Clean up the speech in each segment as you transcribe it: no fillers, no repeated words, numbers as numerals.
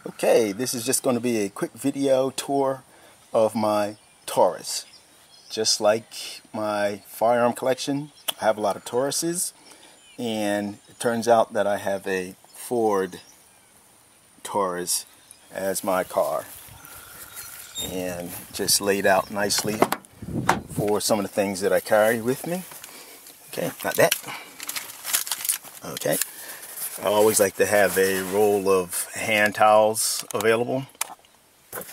Okay, this is just going to be a quick video tour of my Taurus. Just like my firearm collection, I have a lot of Tauruses, and it turns out that I have a Ford Taurus as my car, and just laid out nicely for some of the things that I carry with me. Okay, not that. Okay. I always like to have a roll of hand towels available,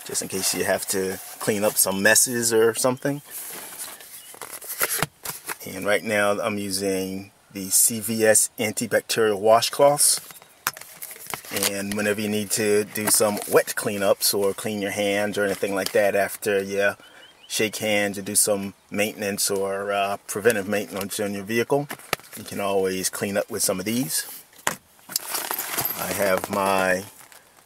just in case you have to clean up some messes or something. And right now I'm using the CVS antibacterial washcloths. And whenever you need to do some wet cleanups or clean your hands or anything like that after you shake hands or do some maintenance or preventive maintenance on your vehicle, you can always clean up with some of these. I have my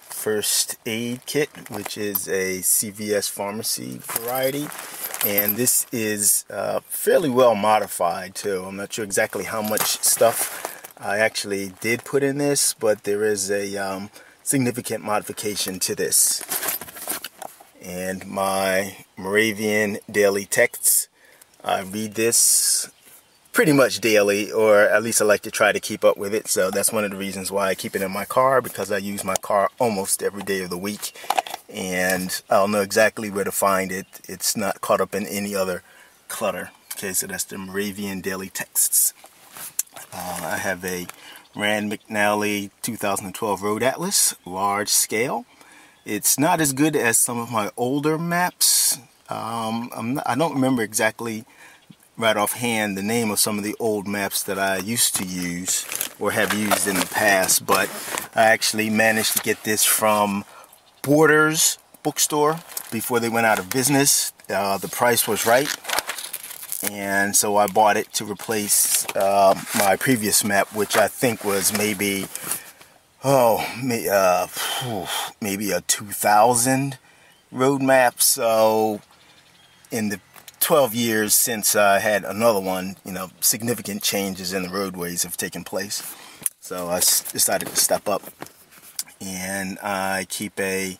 first aid kit, which is a CVS pharmacy variety, and this is fairly well modified too. I'm not sure exactly how much stuff I actually did put in this, but there is a significant modification to this. And my Moravian daily texts, I read this pretty much daily, or at least I like to try to keep up with it. So that's one of the reasons why I keep it in my car, because I use my car almost every day of the week, and I'll know exactly where to find it. It's not caught up in any other clutter. Okay, so that's the Moravian daily texts. I have a Rand McNally 2012 Road Atlas, large scale. It's not as good as some of my older maps. I don't remember exactly right offhand the name of some of the old maps that I used to use or have used in the past, but I actually managed to get this from Borders bookstore before they went out of business. The price was right, and so I bought it to replace my previous map, which I think was maybe maybe a 2000 road map. So in the 12 years since I had another one, significant changes in the roadways have taken place. So I decided to step up, and I keep a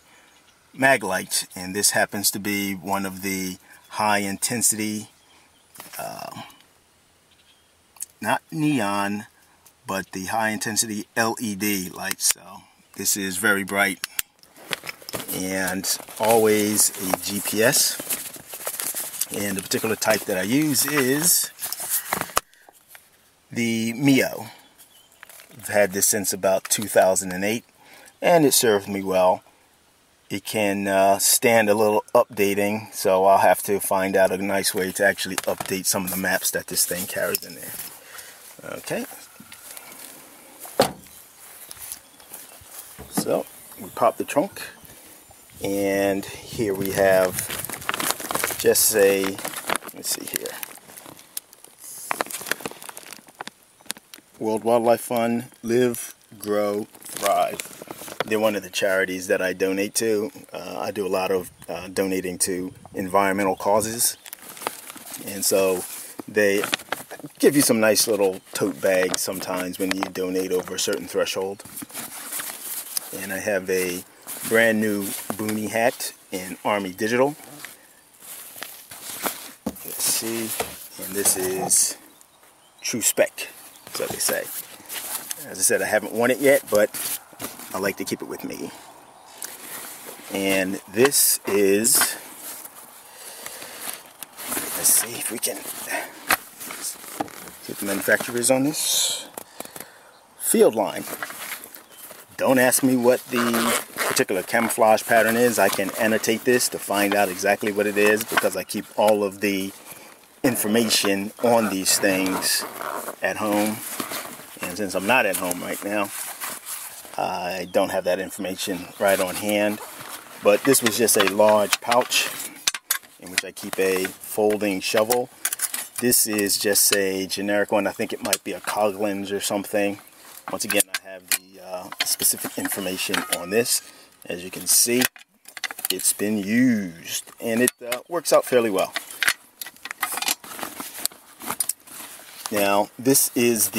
Maglite, and this happens to be one of the high intensity, not neon, but the high intensity LED lights. So this is very bright, and always a GPS. And the particular type that I use is the Mio. I've had this since about 2008, and it serves me well. It can stand a little updating, so I'll have to find out a nice way to actually update some of the maps that this thing carries in there. Okay. So we pop the trunk, and here we have just a, let's see here, World Wildlife Fund, Live, Grow, Thrive. They're one of the charities that I donate to. I do a lot of donating to environmental causes, and so they give you some nice little tote bags sometimes when you donate over a certain threshold. And I have a brand new Boonie Hat in Army Digital. See, and this is true spec, so they say. As I said, I haven't worn it yet, but I like to keep it with me. And this is, let's see if we can get the manufacturers on this. Field line. Don't ask me what the particular camouflage pattern is. I can annotate this to find out exactly what it is, because I keep all of the information on these things at home, and since I'm not at home right now, I don't have that information right on hand. But this was just a large pouch in which I keep a folding shovel. This is just a generic one. I think it might be a Coghlan's or something. Once again, I have the specific information on this. As you can see, it's been used, and it works out fairly well. Now, this uses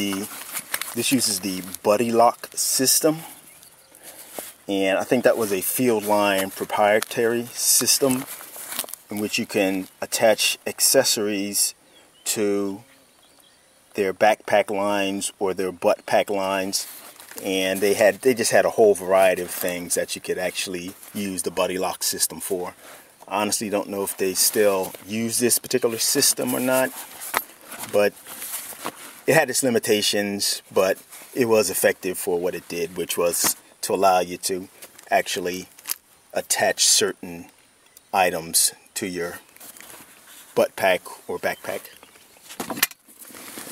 the buddy lock system, and I think that was a Field Line proprietary system in which you can attach accessories to their backpack lines or their butt pack lines, and they just had a whole variety of things that you could actually use the buddy lock system for. I honestly don't know if they still use this particular system or not, but it had its limitations, but it was effective for what it did, which was to allow you to actually attach certain items to your butt pack or backpack.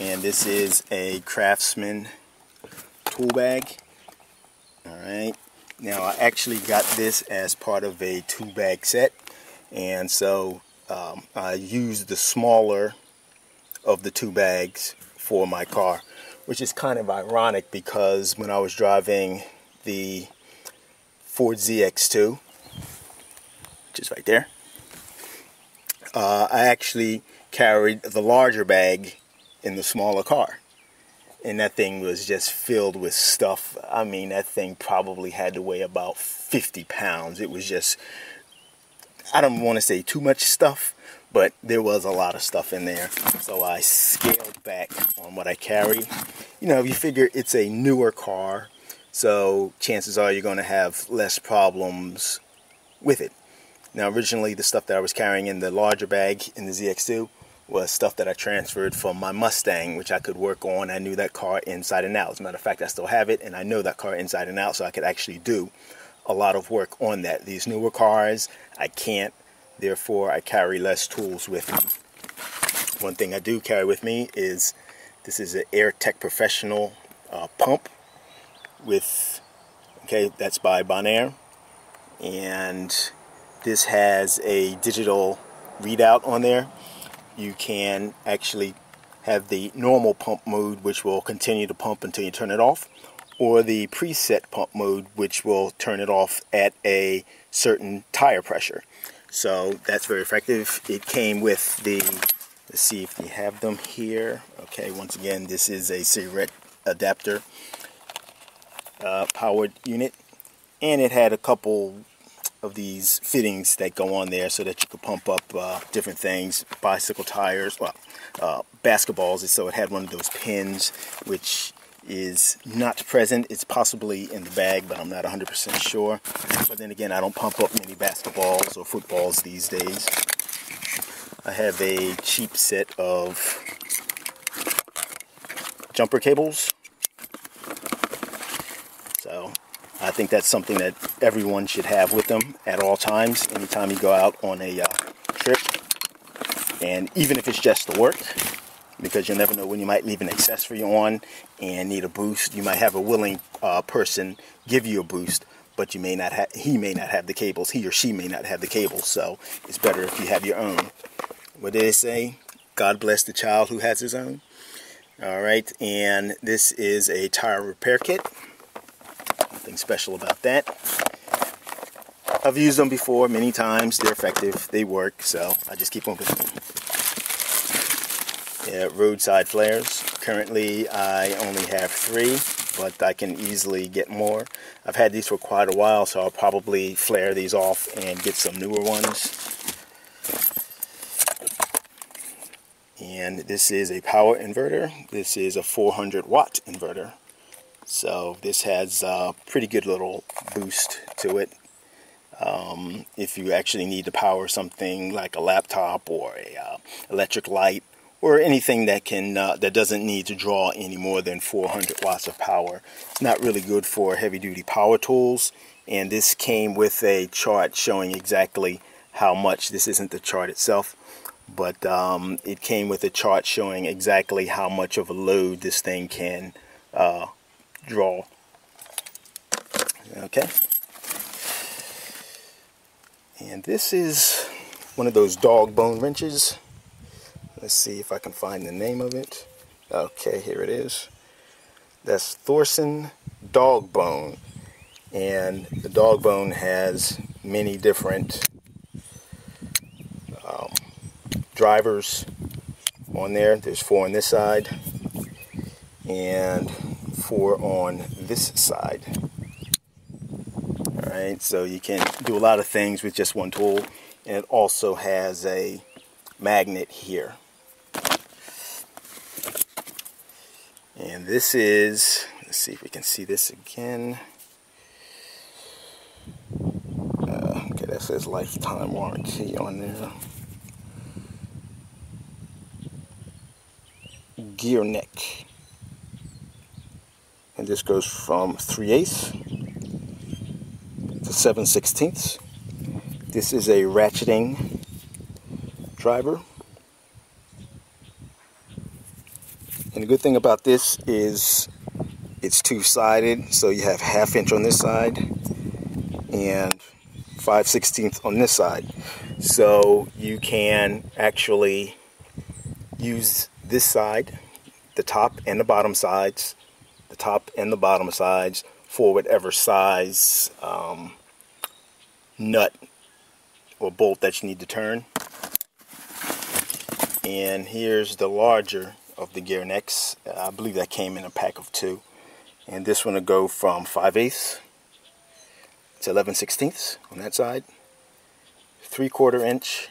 And this is a Craftsman Tool Bag. Alright, now I actually got this as part of a 2-bag set, and so I used the smaller of the 2 bags for my car, which is kind of ironic because when I was driving the Ford ZX2, which is right there, I actually carried the larger bag in the smaller car, and that thing was just filled with stuff. I mean, that thing probably had to weigh about 50 pounds. It was just, I don't want to say too much stuff, but there was a lot of stuff in there. So I scaled back on what I carry. You know, you figure it's a newer car, so chances are you're going to have less problems with it. Now, originally the stuff that I was carrying in the larger bag in the ZX2 was stuff that I transferred from my Mustang, which I could work on. I knew that car inside and out. As a matter of fact, I still have it, and I know that car inside and out, so I could actually do a lot of work on that. These newer cars, I can't. Therefore, I carry less tools with me. One thing I do carry with me is, this is an AirTech Professional pump with, okay, that's by Bonaire. And this has a digital readout on there. You can actually have the normal pump mode, which will continue to pump until you turn it off, or the preset pump mode, which will turn it off at a certain tire pressure. So that's very effective. It came with the, let's see if we have them here. Okay, once again, this is a cigarette adapter powered unit, and it had a couple of these fittings that go on there so that you could pump up different things, bicycle tires, well, basketballs. So it had one of those pins, which is not present. It's possibly in the bag, but I'm not 100% sure. But then again, I don't pump up many basketballs or footballs these days. I have a cheap set of jumper cables. So I think that's something that everyone should have with them at all times, anytime you go out on a trip. And even if it's just to work, because you'll never know when you might leave an accessory on and need a boost. You might have a willing person give you a boost, but you may not have, he may not have the cables, he or she may not have the cables, so it's better if you have your own. What did they say? God bless the child who has his own. Alright, and this is a tire repair kit. Nothing special about that. I've used them before many times. They're effective, they work, so I just keep on with them. Yeah, roadside flares. Currently I only have 3, but I can easily get more. I've had these for quite a while, so I'll probably flare these off and get some newer ones. And this is a power inverter. This is a 400 watt inverter. So this has a pretty good little boost to it. If you actually need to power something like a laptop or a electric light, or anything that can that doesn't need to draw any more than 400 watts of power. It's not really good for heavy-duty power tools, and this came with a chart showing exactly how much. This isn't the chart itself, but it came with a chart showing exactly how much of a load this thing can draw. Okay, and this is one of those dog bone wrenches. Let's see if I can find the name of it. Okay, here it is. That's Thorson dog bone. And the dog bone has many different drivers on there. There's 4 on this side and 4 on this side. Right, so you can do a lot of things with just one tool, and it also has a magnet here. And this is, let's see if we can see this again. Okay, that says lifetime warranty on there. Gear neck. And this goes from 3/8 to 7/16. This is a ratcheting driver. And the good thing about this is it's two-sided, so you have 1/2 inch on this side and 5/16 on this side. So you can actually use this side, the top and the bottom sides, for whatever size nut or bolt that you need to turn. And here's the larger of the gear necks. I believe that came in a pack of 2. And this one will go from 5/8 to 11/16 on that side, 3/4 inch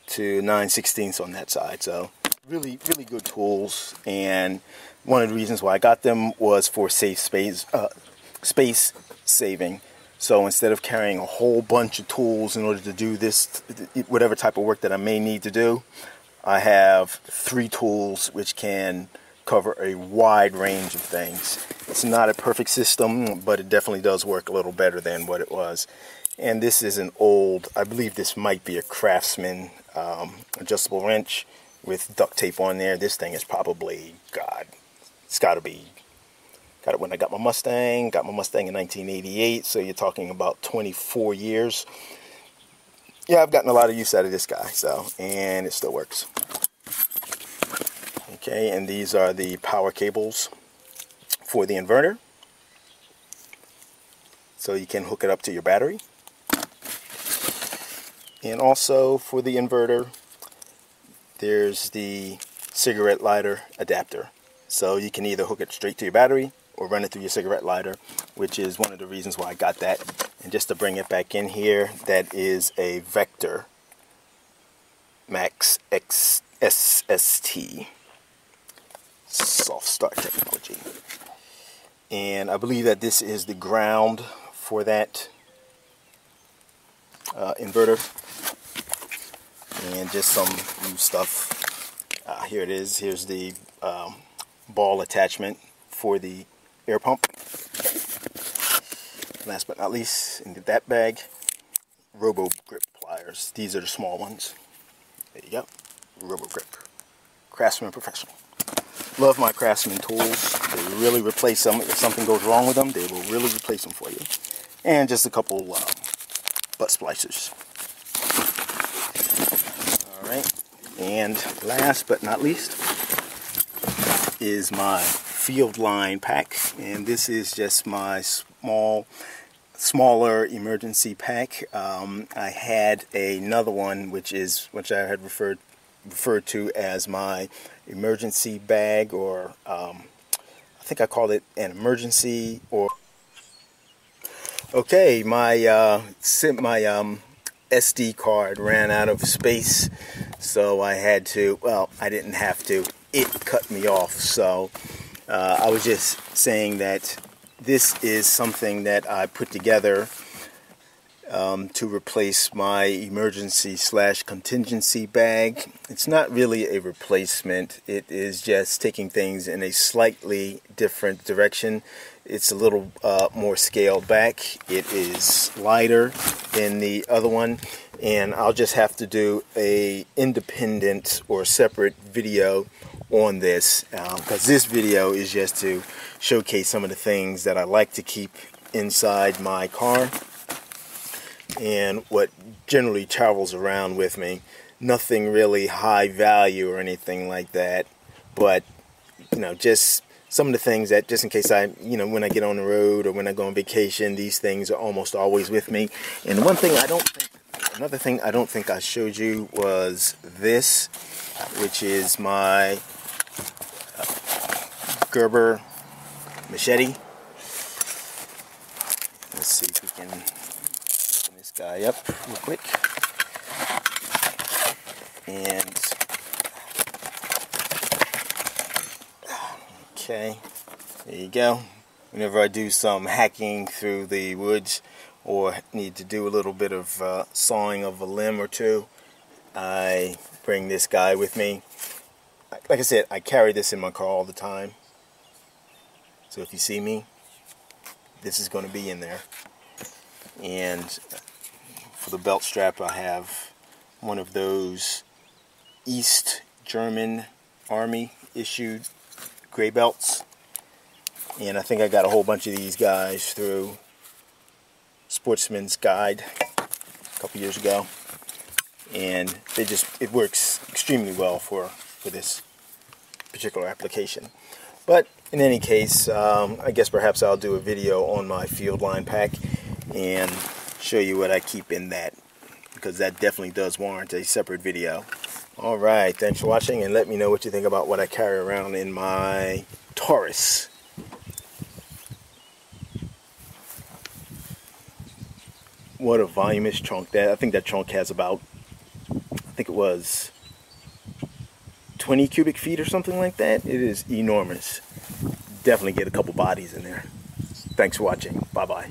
to 9/16 on that side. So really good tools, and one of the reasons why I got them was for space saving. So instead of carrying a whole bunch of tools in order to do this, whatever type of work that I may need to do, I have 3 tools which can cover a wide range of things. It's not a perfect system, but it definitely does work a little better than what it was. And this is an old, I believe this might be a Craftsman adjustable wrench with duct tape on there. This thing is probably, God, it's got to be, got it when I got my Mustang in 1988, so you're talking about 24 years. Yeah, I've gotten a lot of use out of this guy, so, and it still works. Okay, and these are the power cables for the inverter. So you can hook it up to your battery. And also for the inverter, there's the cigarette lighter adapter. So you can either hook it straight to your battery or run it through your cigarette lighter, which is one of the reasons why I got that. And just to bring it back in here, that is a Vector Max SST soft start technology. And I believe that this is the ground for that inverter. And just some new stuff. Here it is. Here's the ball attachment for the air pump. Last but not least, in that bag, Robo Grip pliers. These are the small ones. There you go. Robo Grip. Craftsman Professional. Love my Craftsman tools. They really replace them. If something goes wrong with them, they will really replace them for you. And just a couple butt splicers. Alright, and last but not least is my field line pack, and this is just my smaller emergency pack. I had another one which I had referred to as my emergency bag, or I think I called it an emergency, or okay, my SD card ran out of space, so I had to, well, I didn't have to, it cut me off. So I was just saying that this is something that I put together to replace my emergency/contingency bag. It's not really a replacement, it is just taking things in a slightly different direction. It's a little more scaled back. It is lighter than the other one, and I'll just have to do a independent or separate video on this, because this video is just to showcase some of the things that I like to keep inside my car and what generally travels around with me. Nothing really high value or anything like that, but you know, just some of the things that, just in case I, when I get on the road or when I go on vacation, these things are almost always with me. And another thing I don't think I showed you was this, which is my Gerber Machete. Let's see if we can open this guy up real quick. And okay, there you go. Whenever I do some hacking through the woods or need to do a little bit of sawing of a limb or two, I bring this guy with me. Like I said, I carry this in my car all the time. So if you see me, this is going to be in there. And for the belt strap, I have one of those East German Army issued gray belts. And I think I got a whole bunch of these guys through Sportsman's Guide a couple years ago. And it works extremely well for this particular application. But in any case, I guess perhaps I'll do a video on my field line pack and show you what I keep in that, because that definitely does warrant a separate video. Alright, thanks for watching, and let me know what you think about what I carry around in my Taurus. What a voluminous trunk. I think that trunk has about, I think it was 20 cubic feet or something like that. It is enormous. Definitely get a couple bodies in there. Thanks for watching. Bye-bye.